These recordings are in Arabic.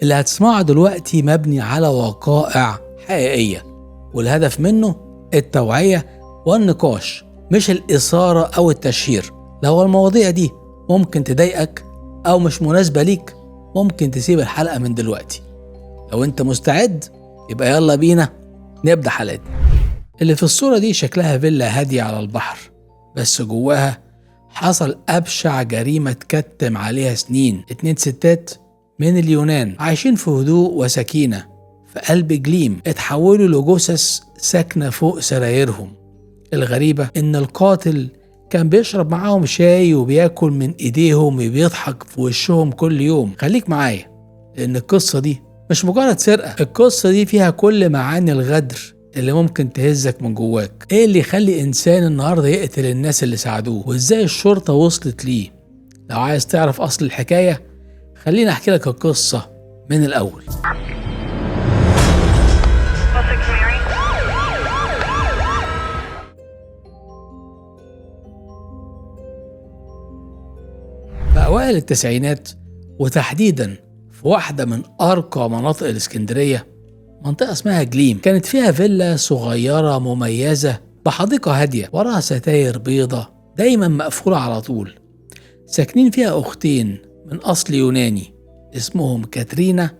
اللي هتسمعه دلوقتي مبني على وقائع حقيقية، والهدف منه التوعية والنقاش مش الإثارة أو التشهير. لو المواضيع دي ممكن تضايقك أو مش مناسبة ليك ممكن تسيب الحلقة من دلوقتي. لو أنت مستعد يبقى يلا بينا نبدأ حلقتنا. اللي في الصورة دي شكلها فيلا هادية على البحر، بس جواها حصل أبشع جريمة تكتم عليها سنين. 2 ستات من اليونان عايشين في هدوء وسكينة في قلب جليم اتحولوا لجثث ساكنة فوق سرايرهم. الغريبة إن القاتل كان بيشرب معاهم شاي وبياكل من إيديهم وبيضحك في وشهم كل يوم. خليك معايا لأن القصة دي مش مجرد سرقة، القصة دي فيها كل معاني الغدر اللي ممكن تهزك من جواك. ايه اللي يخلي انسان النهارده يقتل الناس اللي ساعدوه، وازاي الشرطة وصلت ليه؟ لو عايز تعرف اصل الحكاية خليني احكي لك القصة من الاول. في اوائل التسعينات وتحديدا في واحدة من ارقى مناطق الاسكندرية، منطقة اسمها جليم، كانت فيها فيلا صغيرة مميزة بحديقة هادية وراها ستاير بيضة دايما مقفولة على طول. ساكنين فيها أختين من أصل يوناني اسمهم كاترينا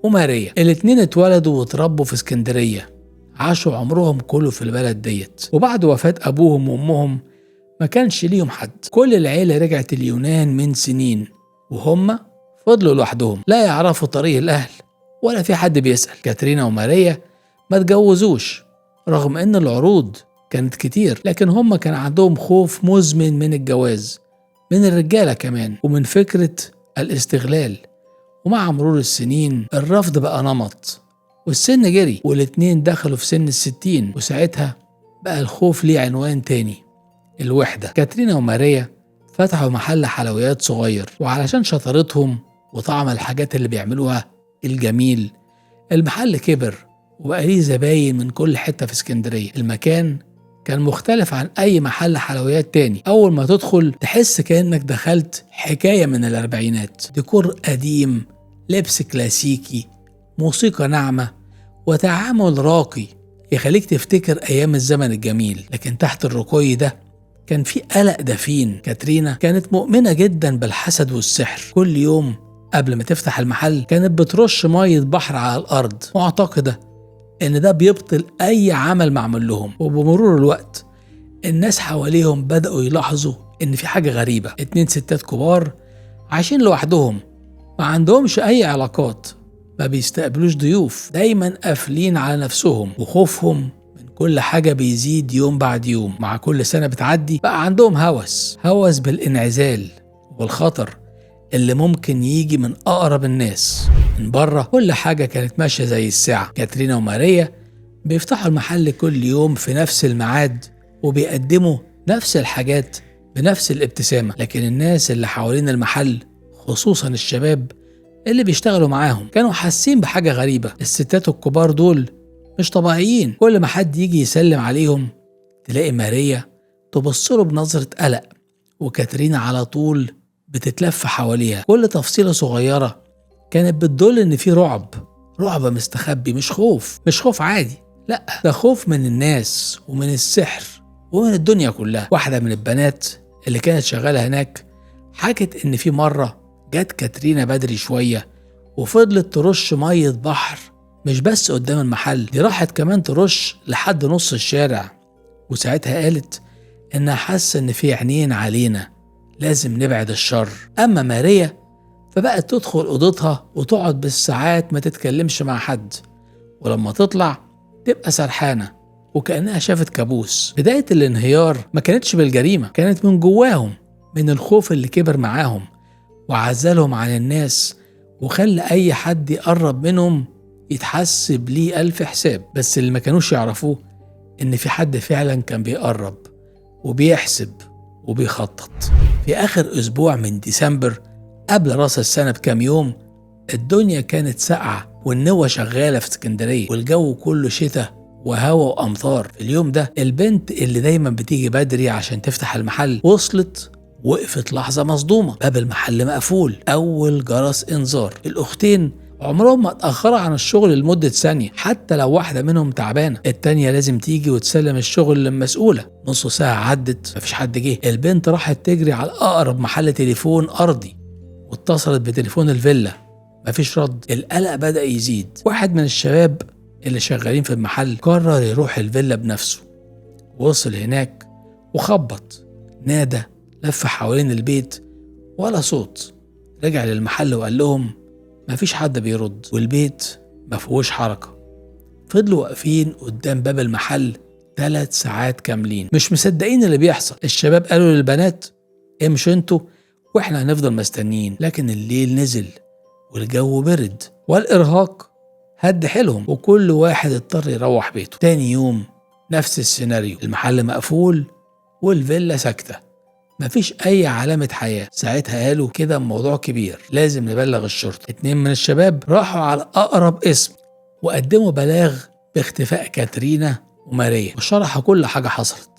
وماريا. الاتنين اتولدوا واتربوا في اسكندرية، عاشوا عمرهم كله في البلد ديت، وبعد وفاة أبوهم وأمهم ما كانش ليهم حد. كل العيلة رجعت اليونان من سنين وهم فضلوا لوحدهم، لا يعرفوا طريق الأهل ولا في حد بيسأل. كاترينا وماريا ما اتجوزوش رغم ان العروض كانت كتير، لكن هم كان عندهم خوف مزمن من الجواز، من الرجالة كمان، ومن فكرة الاستغلال. ومع مرور السنين الرفض بقى نمط والسن جري، والاتنين دخلوا في سن 60، وساعتها بقى الخوف ليه عنوان تاني، الوحدة. كاترينا وماريا فتحوا محل حلويات صغير، وعلشان شطارتهم وطعم الحاجات اللي بيعملوها الجميل المحل كبر وبقى ليه زباين من كل حتة في اسكندرية. المكان كان مختلف عن أي محل حلويات تاني. أول ما تدخل تحس كأنك دخلت حكاية من الأربعينات، ديكور قديم، لبس كلاسيكي، موسيقى ناعمة، وتعامل راقي يخليك تفتكر أيام الزمن الجميل. لكن تحت الرقي ده كان في قلق دفين. كاترينا كانت مؤمنة جدا بالحسد والسحر. كل يوم قبل ما تفتح المحل كانت بترش مية بحر على الأرض، معتقدة إن ده بيبطل أي عمل معمول لهم. وبمرور الوقت الناس حواليهم بدأوا يلاحظوا إن في حاجة غريبة. 2 ستات كبار عايشين لوحدهم، ما عندهمش أي علاقات، ما بيستقبلوش ضيوف، دايما قافلين على نفسهم، وخوفهم من كل حاجة بيزيد يوم بعد يوم. مع كل سنة بتعدي بقى عندهم هوس بالانعزال وبالخطر اللي ممكن يجي من أقرب الناس. من بره كل حاجة كانت ماشية زي الساعة. كاترينا وماريا بيفتحوا المحل كل يوم في نفس الميعاد وبيقدموا نفس الحاجات بنفس الابتسامة، لكن الناس اللي حوالين المحل خصوصا الشباب اللي بيشتغلوا معاهم كانوا حاسين بحاجة غريبة. الستات الكبار دول مش طبيعيين. كل ما حد يجي يسلم عليهم تلاقي ماريا تبصله بنظرة قلق، وكاترينا على طول بتتلف حواليها. كل تفصيلة صغيرة كانت بتدل ان في رعب مستخبي، مش خوف عادي، لا ده خوف من الناس ومن السحر ومن الدنيا كلها. واحدة من البنات اللي كانت شغالة هناك حكت ان في مرة جت كاترينا بدري شوية وفضلت ترش مية بحر مش بس قدام المحل، دي راحت كمان ترش لحد نص الشارع. وساعتها قالت انها حاسة ان في عينين علينا، لازم نبعد الشر. أما ماريا فبقت تدخل أوضتها وتقعد بالساعات ما تتكلمش مع حد، ولما تطلع تبقى سرحانة وكأنها شافت كابوس. بداية الانهيار ما كانتش بالجريمة، كانت من جواهم، من الخوف اللي كبر معاهم وعزلهم عن الناس وخلى أي حد يقرب منهم يتحسب ليه 1000 حساب. بس اللي ما كانوش يعرفوه إن في حد فعلا كان بيقرب وبيحسب وبيخطط. في آخر أسبوع من ديسمبر قبل رأس السنة بكام يوم الدنيا كانت ساقعة والنوة شغالة في اسكندرية والجو كله شتاء وهوا وأمطار. في اليوم ده البنت اللي دايما بتيجي بدري عشان تفتح المحل وقفت لحظة مصدومة. باب المحل مقفول، أول جرس إنذار. الأختين عمرهم ما اتأخروا عن الشغل لمدة ثانية، حتى لو واحدة منهم تعبانة التانية لازم تيجي وتسلم الشغل للمسؤولة. نص ساعة عدت مفيش حد جه، البنت راحت تجري على أقرب محل تليفون أرضي واتصلت بتليفون الفيلا، مفيش رد. القلق بدأ يزيد. واحد من الشباب اللي شغالين في المحل قرر يروح الفيلا بنفسه. وصل هناك وخبط، نادى، لف حوالين البيت ولا صوت. رجع للمحل وقال لهم مفيش حد بيرد والبيت مفيهوش حركة. فضلوا واقفين قدام باب المحل 3 ساعات كاملين مش مصدقين اللي بيحصل. الشباب قالوا للبنات امشوا انتوا واحنا هنفضل مستنيين. لكن الليل نزل والجو برد والإرهاق هد حيلهم وكل واحد اضطر يروح بيته. تاني يوم نفس السيناريو، المحل مقفول والفيلا ساكتة، مفيش أي علامة حياة. ساعتها قالوا كده الموضوع كبير، لازم نبلغ الشرطة. 2 من الشباب راحوا على أقرب اسم وقدموا بلاغ باختفاء كاترينا وماريا وشرحوا كل حاجة حصلت.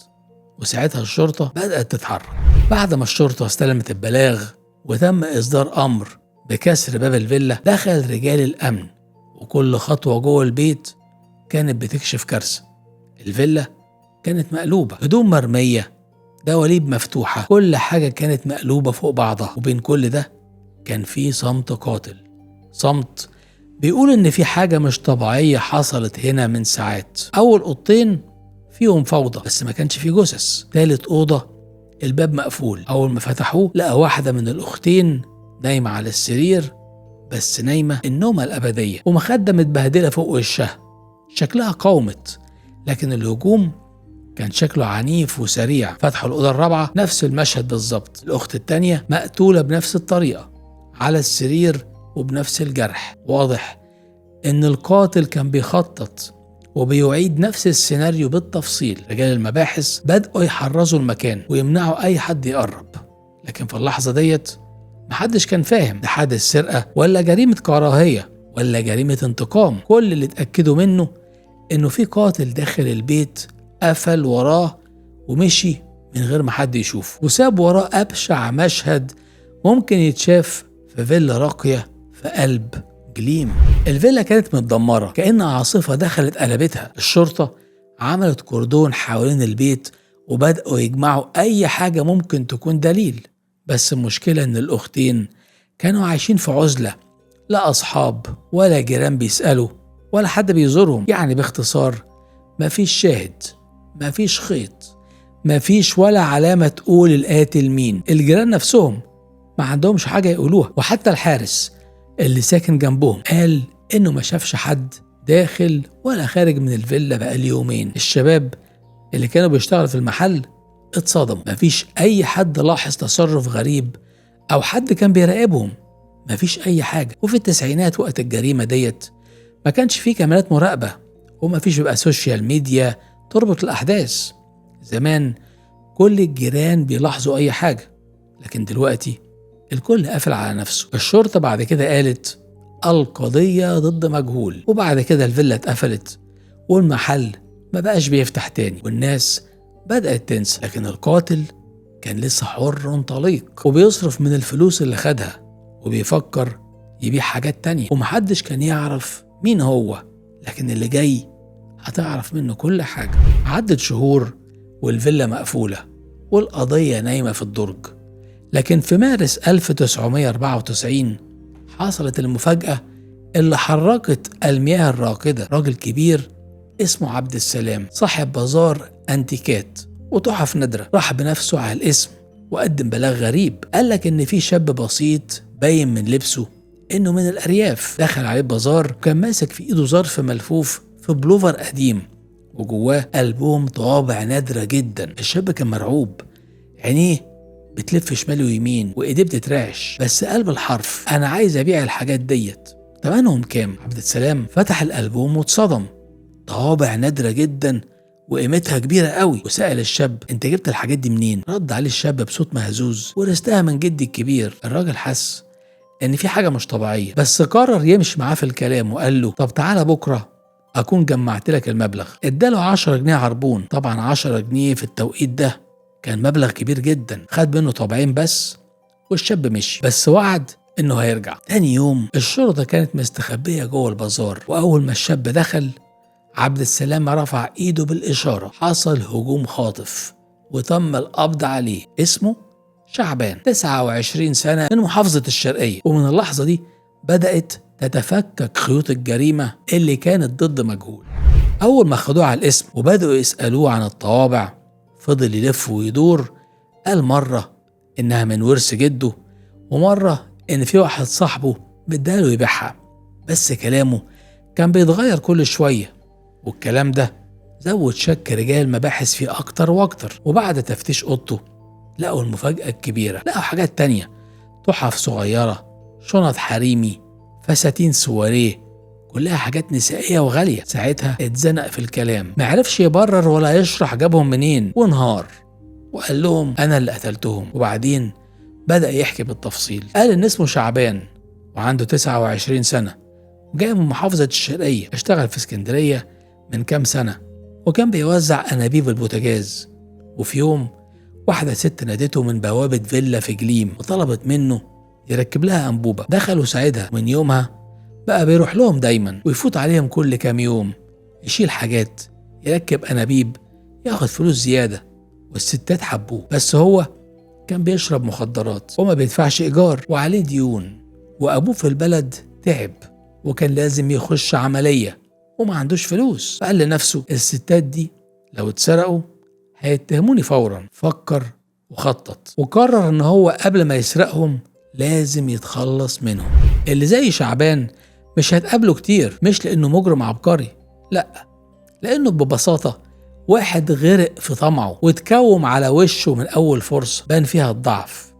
وساعتها الشرطة بدأت تتحرك. بعد ما الشرطة استلمت البلاغ وتم إصدار أمر بكسر باب الفيلا، دخل رجال الأمن وكل خطوة جوه البيت كانت بتكشف كارثة. الفيلا كانت مقلوبة، هدوم مرمية، دواليب مفتوحة، كل حاجة كانت مقلوبة فوق بعضها. وبين كل ده كان في صمت قاتل، صمت بيقول إن في حاجة مش طبيعية حصلت هنا من ساعات. أول أوضتين فيهم فوضى بس ما كانش في جثث. تالت أوضة الباب مقفول، أول ما فتحوه لقى واحدة من الأختين نايمة على السرير، بس نايمة النومة الأبدية ومخدة متبهدلة فوق وشها، شكلها قاومت. لكن الهجوم كان شكله عنيف وسريع. فتحوا الأوضة الرابعة نفس المشهد بالظبط، الأخت التانية مقتولة بنفس الطريقة على السرير وبنفس الجرح. واضح إن القاتل كان بيخطط وبيعيد نفس السيناريو بالتفصيل. رجال المباحث بدأوا يحرزوا المكان ويمنعوا أي حد يقرب. لكن في اللحظة ديت محدش كان فاهم ده حادث سرقة ولا جريمة كراهية ولا جريمة انتقام. كل اللي اتأكدوا منه إنه في قاتل داخل البيت، قفل وراه ومشي من غير ما حد يشوف، وساب وراه أبشع مشهد ممكن يتشاف في فيلا راقية في قلب جليم. الفيلا كانت متدمرة كأن عاصفة دخلت قلبتها. الشرطة عملت كوردون حوالين البيت وبدأوا يجمعوا أي حاجة ممكن تكون دليل. بس المشكلة إن الأختين كانوا عايشين في عزلة، لا أصحاب ولا جيران بيسألوا ولا حد بيزورهم. يعني باختصار مفيش شاهد، مفيش خيط، مفيش ولا علامة تقول القاتل مين. الجيران نفسهم ما عندهمش حاجة يقولوها، وحتى الحارس اللي ساكن جنبهم قال إنه ما شافش حد داخل ولا خارج من الفيلا بقالي يومين. الشباب اللي كانوا بيشتغلوا في المحل اتصدموا، مفيش أي حد لاحظ تصرف غريب أو حد كان بيراقبهم، مفيش أي حاجة. وفي التسعينات وقت الجريمة ديت ما كانش فيه كاميرات مراقبة ومفيش بقى سوشيال ميديا تربط الأحداث. زمان كل الجيران بيلاحظوا أي حاجة، لكن دلوقتي الكل قافل على نفسه. الشرطة بعد كده قالت القضية ضد مجهول، وبعد كده الفيلا اتقفلت والمحل ما بقاش بيفتح تاني والناس بدأت تنسى. لكن القاتل كان لسه حر طليق وبيصرف من الفلوس اللي خدها وبيفكر يبيع حاجات تانية، ومحدش كان يعرف مين هو. لكن اللي جاي هتعرف منه كل حاجة. عدت شهور والفيلا مقفولة والقضية نايمة في الدرج. لكن في مارس 1994 حصلت المفاجأة اللي حركت المياه الراكدة. راجل كبير اسمه عبد السلام صاحب بازار أنتيكات وتحف نادرة راح بنفسه على الاسم وقدم بلاغ غريب. قالك إن في شاب بسيط باين من لبسه إنه من الأرياف دخل عليه بازار وكان ماسك في إيده ظرف ملفوف في بلوفر قديم وجواه ألبوم طوابع نادرة جدا. الشاب كان مرعوب، عينيه بتلف شمال ويمين وإيديه بتترعش، بس قال بالحرف أنا عايز أبيع الحاجات ديت، تمنهم كام؟ عبد السلام فتح الألبوم واتصدم، طوابع نادرة جدا وقيمتها كبيرة قوي. وسأل الشاب انت جبت الحاجات دي منين؟ رد عليه الشاب بصوت مهزوز ورثتها من جدي الكبير. الراجل حس ان في حاجة مش طبيعية بس قرر يمشي معاه في الكلام وقال له طب تعالى بكرة اكون جمعت لك المبلغ. اداله 10 جنيه عربون. طبعا 10 جنيه في التوقيت ده كان مبلغ كبير جدا. خد منه طابعين بس والشاب مشي، بس وعد إنه هيرجع. تاني يوم الشرطة كانت مستخبية جوه البازار، وأول ما الشاب دخل عبد السلام رفع إيده بالإشارة. حصل هجوم خاطف وتم القبض عليه. اسمه شعبان، 29 سنة، من محافظة الشرقية. ومن اللحظة دي بدأت تتفكك خيوط الجريمة اللي كانت ضد مجهول. أول ما خدوه على الاسم وبدأوا يسألوه عن الطوابع فضل يلف ويدور. قال مرة إنها من ورث جده، ومرة إن في واحد صاحبه بداله يبيعها. بس كلامه كان بيتغير كل شوية، والكلام ده زود شك رجال مباحث فيه أكتر وأكتر. وبعد تفتيش أوضته لقوا المفاجأة الكبيرة. لقوا حاجات تانية، تحف صغيرة، شنط حريمي، فساتين سواريه، كلها حاجات نسائية وغالية. ساعتها اتزنق في الكلام، معرفش يبرر ولا يشرح جابهم منين، وانهار وقال لهم أنا اللي قتلتهم. وبعدين بدأ يحكي بالتفصيل. قال إن اسمه شعبان وعنده 29 سنة، وجاي من محافظة الشرقية، اشتغل في اسكندرية من كام سنة، وكان بيوزع أنابيب البوتاجاز. وفي يوم واحدة ست نادته من بوابة فيلا في جليم وطلبت منه يركب لها أنبوبة. دخل وساعدها، من يومها بقى بيروح لهم دايما ويفوت عليهم كل كام يوم، يشيل حاجات، يركب أنابيب، ياخد فلوس زيادة. والستات حبوه، بس هو كان بيشرب مخدرات وما بيدفعش إيجار وعليه ديون، وأبوه في البلد تعب وكان لازم يخش عملية وما عندوش فلوس. فقال لنفسه الستات دي لو اتسرقوا هيتهموني فورا. فكر وخطط وقرر ان هو قبل ما يسرقهم لازم يتخلص منهم. اللي زي شعبان مش هتقابله كتير، مش لانه مجرم عبقري، لا، لانه ببساطة واحد غرق في طمعه واتكوم على وشه من اول فرصة بان فيها الضعف.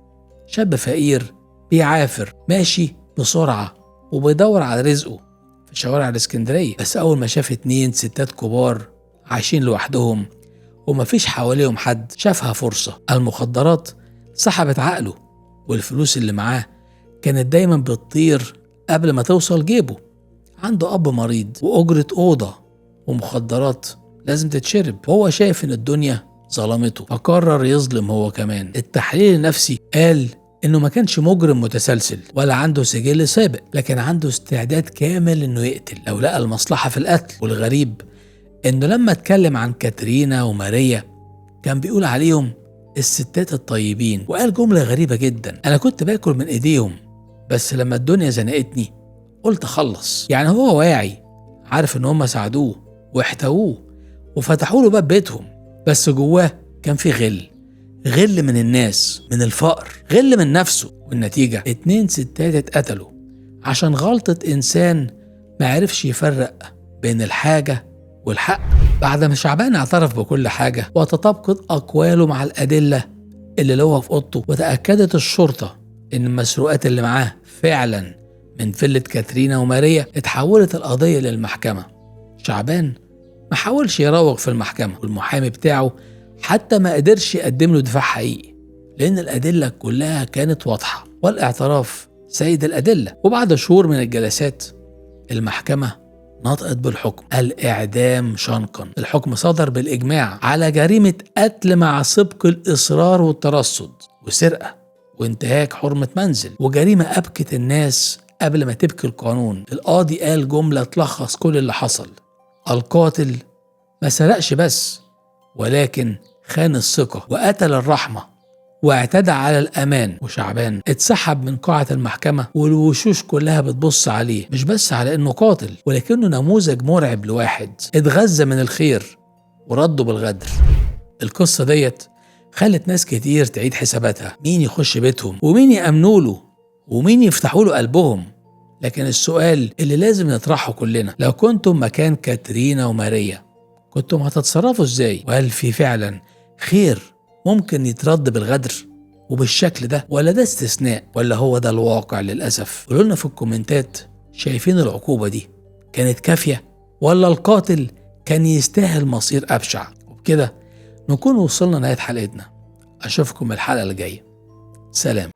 شاب فقير بيعافر، ماشي بسرعة وبيدور على رزقه في شوارع الاسكندرية. بس اول ما شاف 2 ستات كبار عايشين لوحدهم ومفيش حواليهم حد، شافها فرصة. المخدرات سحبت عقله، والفلوس اللي معاه كانت دايما بتطير قبل ما توصل جيبه. عنده أب مريض وأجرة أوضة ومخدرات لازم تتشرب، وهو شايف إن الدنيا ظلمته فقرر يظلم هو كمان. التحليل النفسي قال إنه ما كانش مجرم متسلسل ولا عنده سجل سابق، لكن عنده استعداد كامل إنه يقتل لو لقى المصلحة في القتل. والغريب إنه لما اتكلم عن كاترينا وماريا كان بيقول عليهم الستات الطيبين، وقال جملة غريبة جدا: أنا كنت باكل من إيديهم بس لما الدنيا زنقتني قلت أخلص. يعني هو واعي، عارف إن هم ساعدوه واحتووه وفتحوا له باب بيتهم، بس جواه كان في غل من الناس، من الفقر، غل من نفسه. والنتيجة 2 ستات اتقتلوا عشان غلطة إنسان ما عرفش يفرق بين الحاجة والحق. بعد ما شعبان اعترف بكل حاجة وتطابقت أقواله مع الأدلة اللي لقوها في أوضته، وتأكدت الشرطة إن المسروقات اللي معاه فعلا من فيلة كاترينا وماريا، اتحولت القضية للمحكمة. شعبان ما حاولش يراوغ في المحكمة، والمحامي بتاعه حتى ما قدرش يقدم له دفاع حقيقي، لأن الأدلة كلها كانت واضحة والاعتراف سيد الأدلة. وبعد شهور من الجلسات المحكمة نطقت بالحكم: الإعدام شنقا. الحكم صدر بالإجماع على جريمة قتل مع سبق الإصرار والترصد، وسرقة، وانتهاك حرمة منزل، وجريمة أبكت الناس قبل ما تبكي القانون. القاضي قال جملة تلخص كل اللي حصل: القاتل ما سرقش بس، ولكن خان الثقة وقتل الرحمة واعتدى على الأمان. وشعبان اتسحب من قاعة المحكمة والوشوش كلها بتبص عليه، مش بس على إنه قاتل، ولكنه نموذج مرعب لواحد اتغذى من الخير ورده بالغدر. القصة ديت خلت ناس كتير تعيد حساباتها، مين يخش بيتهم ومين يأمنوا له ومين يفتحوا له قلبهم. لكن السؤال اللي لازم نطرحه كلنا: لو كنتم مكان كاترينا وماريا كنتم هتتصرفوا ازاي؟ وهل في فعلا خير ممكن يترد بالغدر وبالشكل ده، ولا ده استثناء، ولا هو ده الواقع للأسف؟ قولوا لنا في الكومنتات، شايفين العقوبة دي كانت كافية ولا القاتل كان يستاهل مصير أبشع؟ وبكده نكون وصلنا نهاية حلقتنا. أشوفكم الحلقة الجاية. سلام.